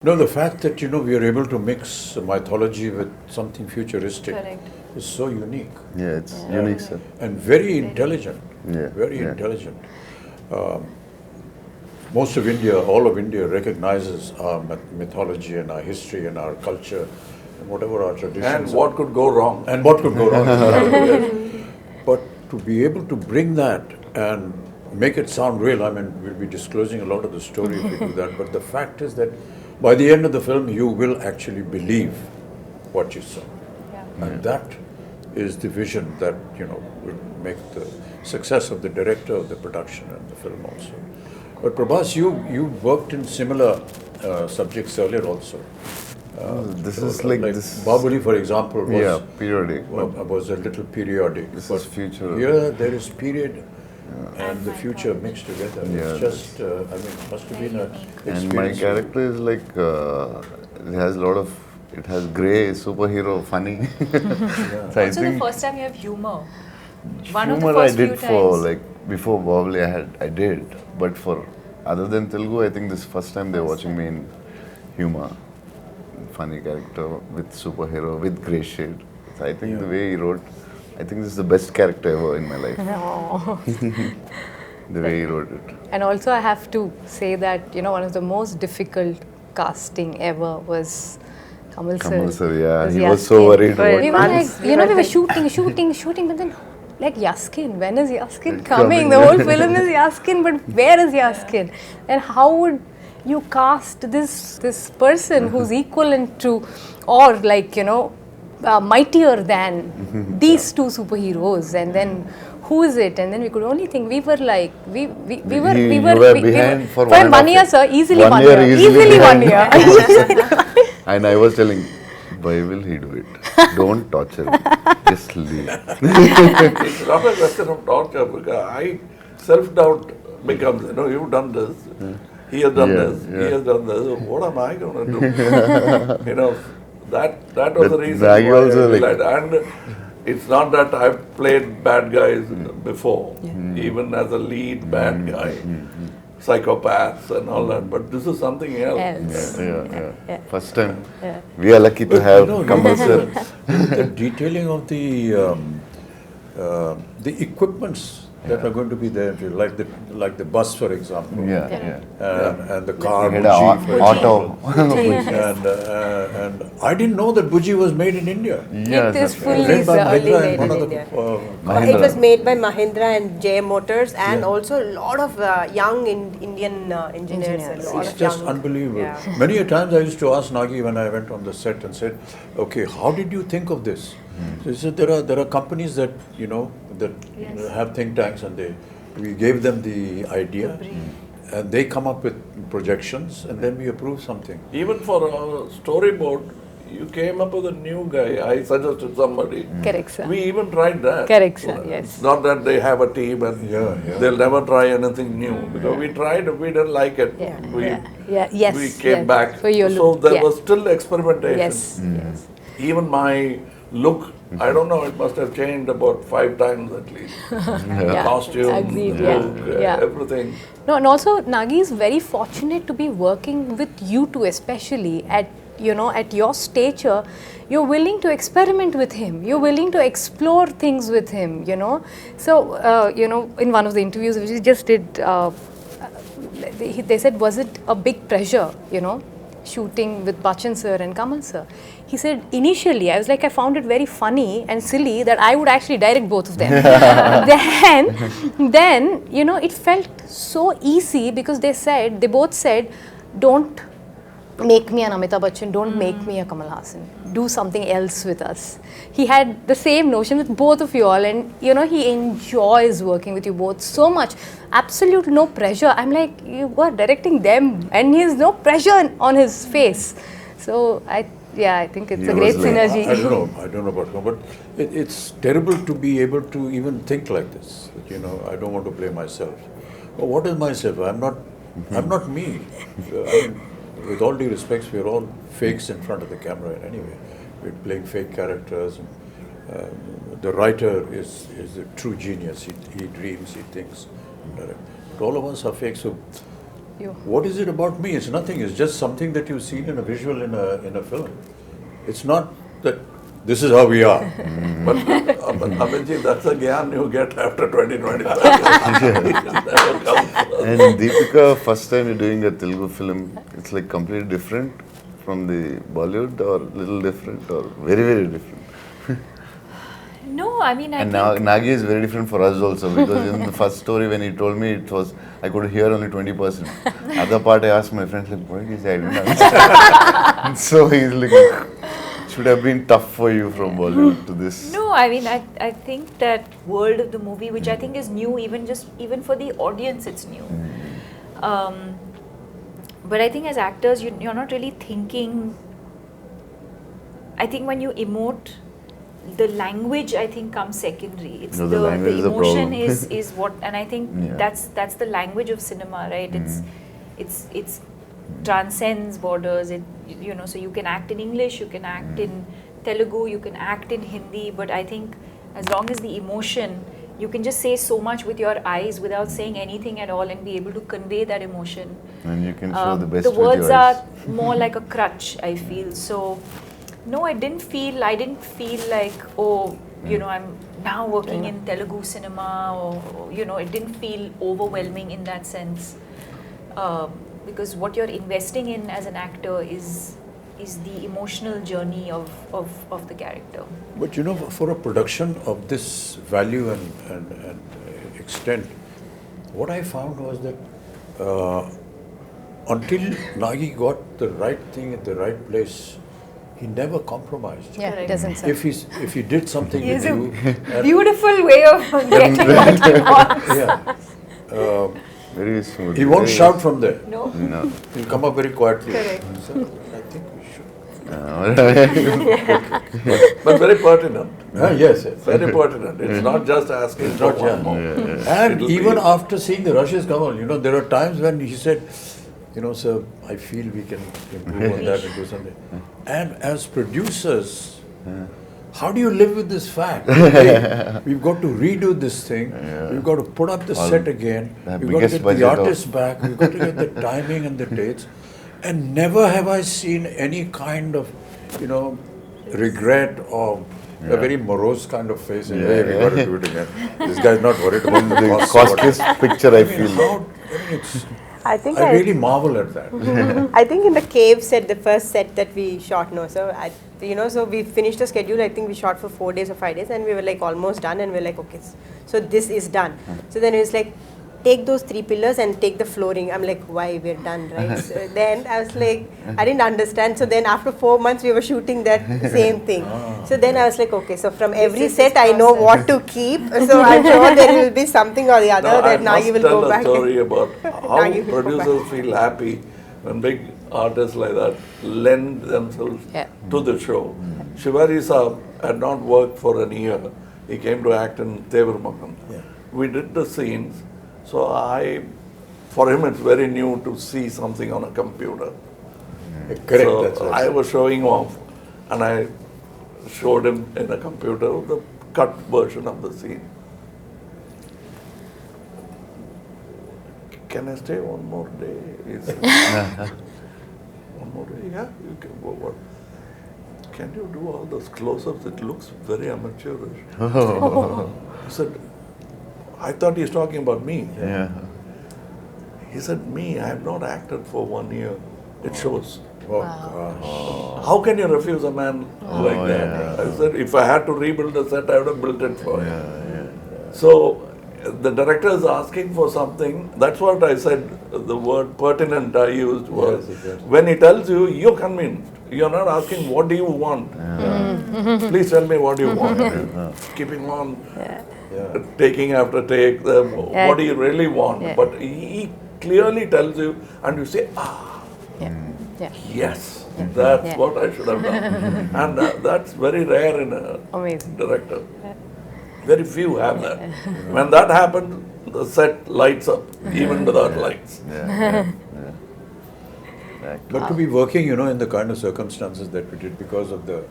No, the fact that we are able to mix mythology with something futuristic is so unique. Yeah, it's unique, sir. And very intelligent. Yeah, Very intelligent. Most of India, all of India recognizes our mythology and our history and our culture and whatever our traditions. And what could go wrong? And what could go wrong. Yes. But to be able to bring that and make it sound real, I mean, we'll be disclosing a lot of the story if we do that, but the fact is that by the end of the film, you will actually believe what you saw. Yeah. And that is the vision that, will make the success of the director of the production and the film also. But Prabhas, you worked in similar subjects earlier also. This is like this. Bahubali, for example, was periodic. Was a little periodic. This is future. Here there is period and the future mixed together. Yeah, it's just, it must have been an experience. And my character is like, it has a lot of, it has grey, superhero, funny. So Also, the first time you have humor. One of the humor I first did few for times. like before Bahubali I did, but for other than Telugu, I think this first time they're watching me in humor, funny character with superhero with grey shade. So I think the way he wrote, I think this is the best character ever in my life. The way he wrote it. And also I have to say that, one of the most difficult casting ever was Kamal sir. Kamal sir, yeah, Was he was so Yaskin. worried about We were like, we were shooting, but then like Yaskin, when is Yaskin coming? The whole film is Yaskin, but where is Yaskin? And how would you cast this person who's equivalent to, or like, mightier than these two superheroes, and then who is it? And then we could only think, we were like, we were behind for 1 year, sir, easily 1 year, easily 1 year. And I was telling, why will he do it? Don't torture him. Just leave. It's not a question of torture because self-doubt becomes, you've done this, he has done this, he has done this, what am I going to do? That was the reason why Nagi also I did. And it's not that I've played bad guys before, even as a lead bad guy, psychopaths and all that, but this is something else. First time, we are lucky to have Kamal sir. The detailing of the equipments that are going to be there, like the bus, for example. And the car, Buji, for auto. and I didn't know that Buji was made in India. It is fully Made by only Mahindra made and one in of the, India. It was made by Mahindra and JM Motors, and also a lot of young Indian engineers. A lot It's of just young, unbelievable. Yeah. Many a times I used to ask Nagi when I went on the set and said, okay, how did you think of this? So he said, there are companies that, that have think tanks, and we gave them the idea and they come up with projections and then we approve something. Even for a storyboard, you came up with a new guy. I suggested somebody. Correct, sir. We even tried that. Correct, sir, yes. Not that they have a team and they'll never try anything new. Because we tried, we didn't like it. We came back. For your so look. there was still experimentation. Yes. Even my look, I don't know, it must have changed about 5 times at least. Costume, Agreed, look, everything. No, and also Nagi is very fortunate to be working with you two, especially at your stature. You're willing to experiment with him. You're willing to explore things with him. So in one of the interviews which we just did, they said, was it a big pressure? Shooting with Bachchan sir and Kamal sir. He said, initially, I was like, I found it very funny and silly that I would actually direct both of them. then, it felt so easy because they both said, don't make me an Amitabh Bachchan, don't make me a Kamal Haasan. Do something else with us. He had the same notion with both of you all, and he enjoys working with you both so much. Absolute no pressure. I'm like, you are directing them and he has no pressure on his face. So I think it's a great synergy. I don't know about him, but it's terrible to be able to even think like this. I don't want to play myself. But what is myself? I'm not me. With all due respects, we're all fakes in front of the camera anyway. We're playing fake characters. And, the writer is a true genius. He dreams, he thinks. But all of us are fake. So you? What is it about me? It's nothing. It's just something that you've seen in a visual in a film. It's not that this is how we are. But Abhinji, that's a gyan you get after 20-25 years. It never comes. And Deepika, first time you're doing a Telugu film, it's like completely different from the Bollywood, or little different, or very, very different. No, I mean, I And think Nagi is very different for us also, because in the first story when he told me, it was, I could hear only 20%. Other part I asked my friends, like, what did he say? I didn't understand. So he's like, it should have been tough for you from Bollywood to this. no, I mean, I think that world of the movie, which I think is new, even for the audience, it's new. But I think as actors, you're not really thinking. I think when you emote, the language I think comes secondary. It's No, the language is the the emotion problem. is what, and I think Yeah. that's the language of cinema, right? It's transcends borders. So you can act in English, you can act in Telugu, you can act in Hindi, but I think as long as the emotion, you can just say so much with your eyes without saying anything at all and be able to convey that emotion. And you can show the best The with words your eyes. are more like a crutch, I feel. So, no, I didn't feel like, oh, I'm now working in Telugu cinema, or, it didn't feel overwhelming in that sense. Because what you're investing in as an actor is the emotional journey of the character. But for a production of this value and extent, what I found was that until Nagi got the right thing at the right place, he never compromised. Yeah, Correct. it doesn't sound. If he did something He with has a you, and- beautiful way of getting what he wants. yeah, Very smooth. he won't Very- shout from there. No? No. He'll come up very quietly. Correct. So I think we should. But very pertinent. Yes, yes. Very pertinent. It's not just asking for not, one yeah. more. And It'll even be- after seeing the rushes, Kamal, there are times when he said, sir, I feel we can improve on that and do something. And as producers, how do you live with this fact? Hey, we've got to redo this thing. We've got to put up the set again. the We've got to biggest get budget the of- artists back. We've got to get the timing and the dates. And never have I seen any kind of, regret or a very morose kind of face. Saying, hey, we got to do it again. This guy's not worried about the The cost. or whatever. costliest picture I feel. I think I really marvel at that. I think in the cave set, the first set that we shot, so we finished the schedule. I think we shot for 4 days or 5 days, and we were like almost done. And we were like, okay, so this is done. So then it was like, take those 3 pillars and take the flooring. I'm like, why, we're done, right? So then I was like, I didn't understand. So then after 4 months, we were shooting that same thing. So then I was like, okay, so from every is set, his I know process. what to keep. So I'm sure there will be something or the other Now, I that must Nagi will tell go a back. story about how Nagi will go producers feel happy when big artists like that lend themselves Yeah. to the show. Shivari Saab had not worked for an year. He came to act in Tevarmakan. We did the scenes. So for him it's very new to see something on a computer. Correct. So that's right. I was showing off and I showed him in a computer the cut version of the scene. Can I stay one more day? He said, one more day? Yeah, you can go. What? Can you do all those close-ups? It looks very amateurish. I said, I thought he's talking about me. Yeah. He said, me, I have not acted for 1 year. It shows. Oh, gosh. How can you refuse a man like that? yeah. I said, if I had to rebuild the set, I would have built it for him. So the director is asking for something. That's what I said. The word pertinent I used was Yes, exactly. when he tells you, you're convinced. You're not asking, what do you want? Please tell me what do you want. Keeping on, taking after take, what do you really want? Yeah. But he clearly tells you, and you say, Yeah. yes, that's Yeah. what I should have done. And that's very rare in a Amazing. director. Very few have that. When that happens, the set lights up, even without lights. But to be working, in the kind of circumstances that we did because of the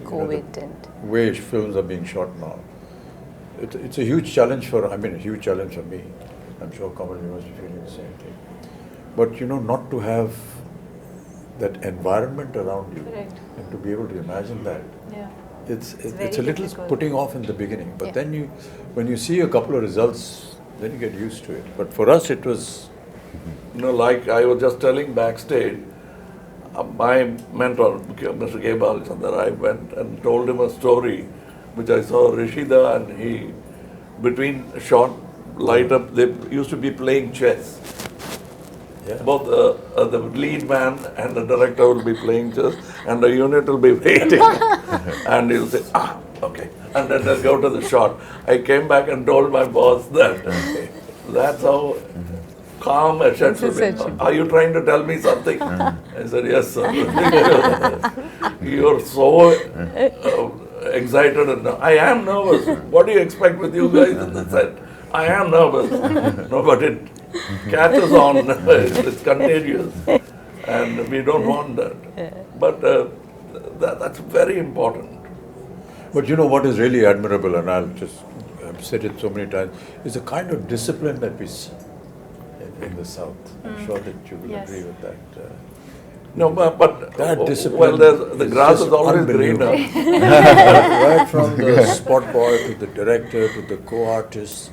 COVID and way films are being shot now, it's a huge challenge for me. I'm sure Kamal, you must be feeling the same thing. But you know, not to have that environment around you Correct. and to be able to imagine that, Yeah. it's very a little difficult. putting off in the beginning. But Yeah. then when you see a couple of results, then you get used to it. But for us, it was You know, like I was just telling backstage, my mentor, Mr. K. Balachandar, I went and told him a story which I saw Rishida and he, between shot, light up, they used to be playing chess. yeah. Both the lead man and the director will be playing chess and the unit will be waiting. And he'll say, okay. And then they'll go to the shot. I came back and told my boss that that's how calm a shot should be. Are you trying to tell me something? I said, yes, sir. You're so excited. And I am nervous. What do you expect with you guys? And they said, I am nervous. No, but it catches on. It's contagious. And we don't want that. But that's very important. But you know what is really admirable, and I've said it so many times, is the kind of discipline that we see in the South. I'm sure that you will Yes. agree with that. No, but That discipline well, the grass just is always unbelievable. greener. Right from the spot boy to the director to the co-artist,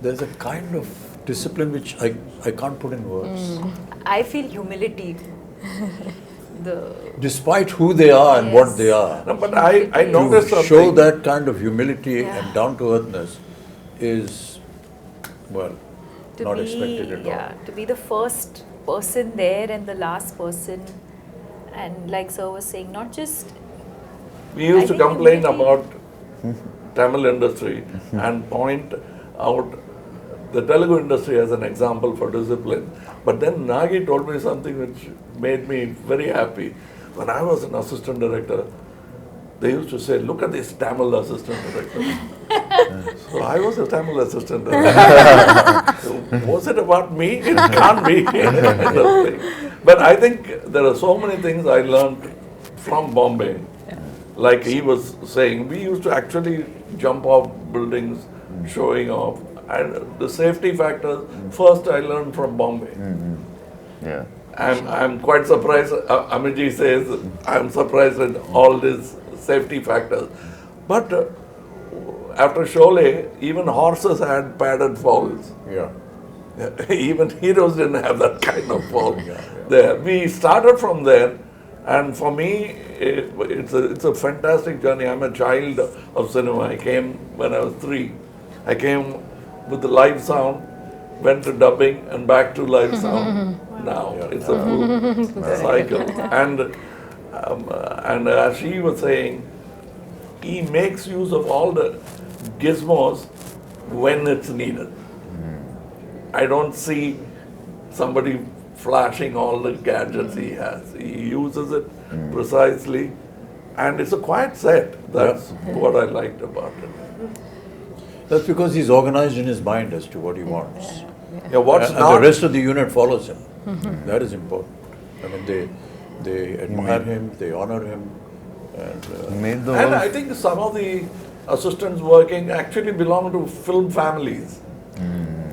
there's a kind of discipline which I can't put in words. I feel humility. Despite who they are and what they are, No, but I noticed to something. show that kind of humility and down-to-earthness is, well, To not be, expected at all. to be the first person there and the last person, and like sir was saying, not just We used I to think complain humility- about Tamil industry and point out the Telugu industry as an example for discipline. But then Nagi told me something which made me very happy. When I was an assistant director, they used to say, look at this Tamil assistant director. So I was a Tamil assistant director. So was it about me? It can't be. Kind of thing. But I think there are so many things I learned from Bombay. Like he was saying, we used to actually jump off buildings, showing off. And the safety factors, first I learned from Bombay. Yeah. I'm quite surprised. Amiji says I'm surprised at all these safety factors. But after Sholay, even horses had padded falls. Yeah. Even heroes didn't have that kind of fall. There, we started from there, and for me, it's a fantastic journey. I'm a child of cinema. I came when I was 3. I came with the live sound, went to dubbing, and back to live sound. Now it's a full cycle. And as she was saying, he makes use of all the gizmos when it's needed. I don't see somebody flashing all the gadgets he has. He uses it precisely, and it's a quiet set. That's what I liked about it. That's because he's organized in his mind as to what he wants. Yeah, what's And not the rest of the unit follows him. That is important. I mean, they admire him, they honor him, and Made the And whole I think some of the assistants working actually belong to film families.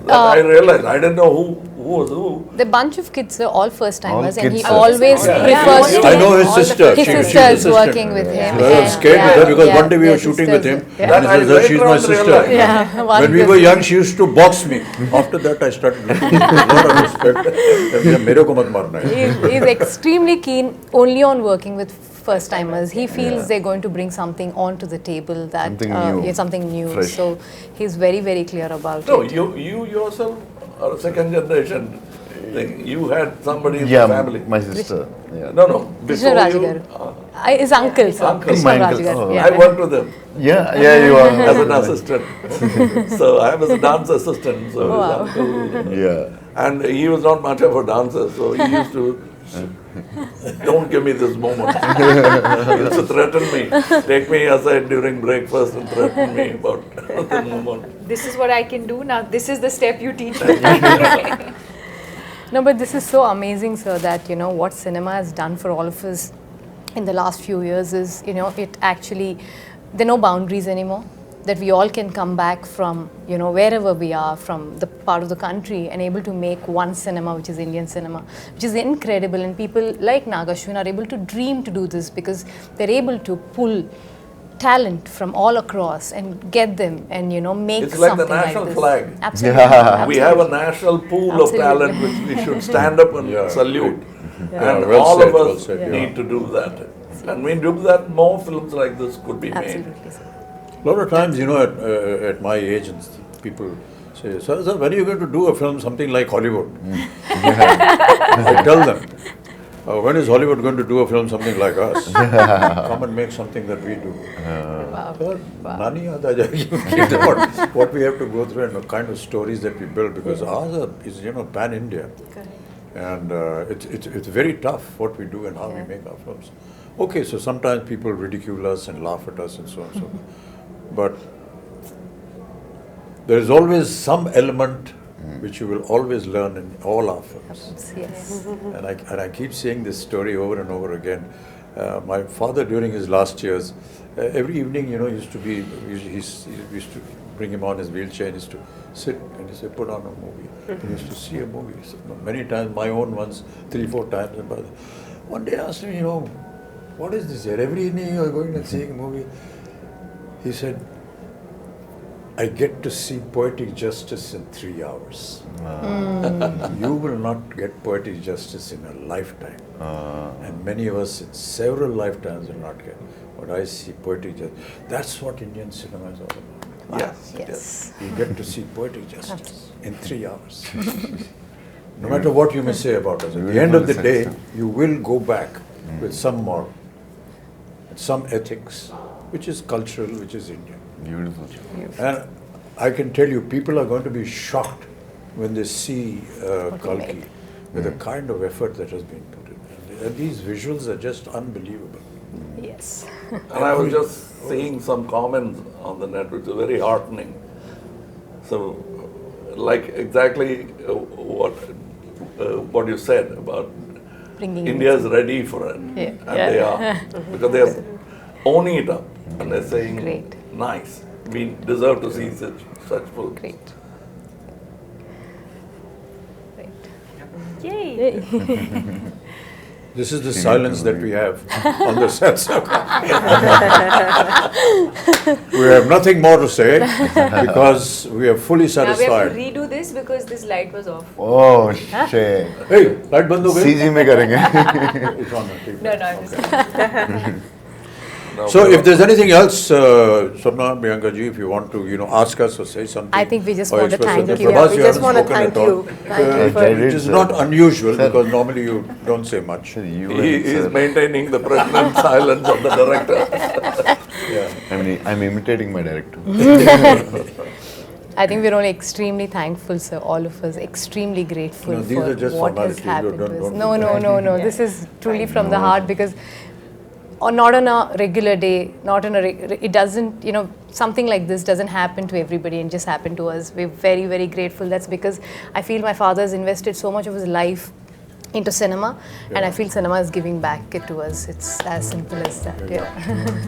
That I realized. I didn't know who was who. The bunch of kids are all first timers, All and he kids. always Yeah. prefers Yeah. to. I know his all the sister. His She was sister is assistant. working with him. I was and- scared with her because yeah, one day we were their shooting with him. sisters, And That he says, I "Oh, she's later my on sister." realized. Yeah, one When we of were the- young, she used to box me. After that, I started looking a lot of respect. मेरे को मत मारना है. He's extremely keen only on working with first timers. He feels they're going to bring something onto the table that Something new. yeah, something new. Fresh. So he's very, very clear about No, it. you yourself are a second generation thing. You had somebody in yeah, the family. my sister. Yeah. No, Krishna before you, Rajgaru. His uncle, sir. Uncle. Krishna My uncle. Rajgaru. Oh. Yeah. I worked with him Yeah, you as are. an assistant. So I was a dance assistant. So his Wow. uncle, Yeah. and he was not much of a dancer, so he used to. Don't give me this moment. He used to threaten me. Take me aside during breakfast and threaten me about the moment. this is what I can do now. This is the step you teach me. No, but this is so amazing, sir, that, you know, what cinema has done for all of us in the last few years is, you know, it actually, there are no boundaries anymore. that we all can come back from, you know, wherever we are, from the part of the country, and able to make one cinema, which is Indian cinema, which is incredible. And people like Ashwin are able to dream to do this because they're able to pull talent from all across and get them and, you know, make It's like something the national like this. flag. Absolutely. We have a national pool of talent which we should stand up and salute. And well all said, of well us said, need to do that. And when we do that, more films like this could be made. Absolutely, sir. A lot of times, you know, at my age, and people say, sir, when are you going to do a film something like Hollywood? I tell them, when is Hollywood going to do a film something like us? Come and make something that we do. Sir, Nani aata jayegi. What we have to go through and the kind of stories that we build, because ours is, you know, pan-India. And it's very tough what we do and how we make our films. Okay, so sometimes people ridicule us and laugh at us and so on and so forth. But there is always some element which you will always learn in all our films. Yes. And I keep saying this story over and over again. My father, during his last years, every evening, you know, used to bring him on his wheelchair and used to sit and he said, put on a movie. He used to see a movie. So many times, my own ones, 3-4 times. And one day I asked him, you know, what is this here? Every evening you are going and seeing a movie. He said, I get to see poetic justice in 3 hours. You will not get poetic justice in a lifetime. And many of us in several lifetimes will not get. But I see poetic justice. That's what Indian cinema is all about. Yes. Yes. You get to see poetic justice in 3 hours. No matter what you may say about us, at the end of the day, you will go back with some moral, some ethics, which is cultural, which is Indian. Beautiful. And I can tell you, people are going to be shocked when they see Kalki with the kind of effort that has been put in. And these visuals are just unbelievable. Yes. And I was just seeing some comments on the net which are very heartening. So, like exactly what you said about Bringing India's ready for it. Yeah. And they are. Because they are owning it up. And they're saying, Great. nice. We deserve to see such films. Great. Yay! This is the silence that we have on the sets. We have nothing more to say because we are fully Now we have to satisfied. redo this because this light was off. Oh shit. Hey, light band ho gayi? CG में करेंगे. It's on the TV. No, I'm just Now, So if there's anything else, Swapna, Priyanka ji, if you want to, you know, ask us or say something. I think we just or want to express thank something. you. Prabhas, We you just haven't want to spoken thank at all. you. Thank you for Which is not unusual Sir. because normally you don't say much. You he and is sir. maintaining the pregnant silence of the director. Yeah. I'm imitating my director. I think we're only extremely thankful, sir, all of us, extremely grateful No, these for are just what has formalities. happened. Don't to us. do No, that. no. This is truly from the heart because not on a regular day, not on a, it doesn't, you know, something like this doesn't happen to everybody and just happen to us. We're very, very grateful. That's because I feel my father has invested so much of his life into cinema and I feel cinema is giving back it to us. It's as simple as that. Yeah.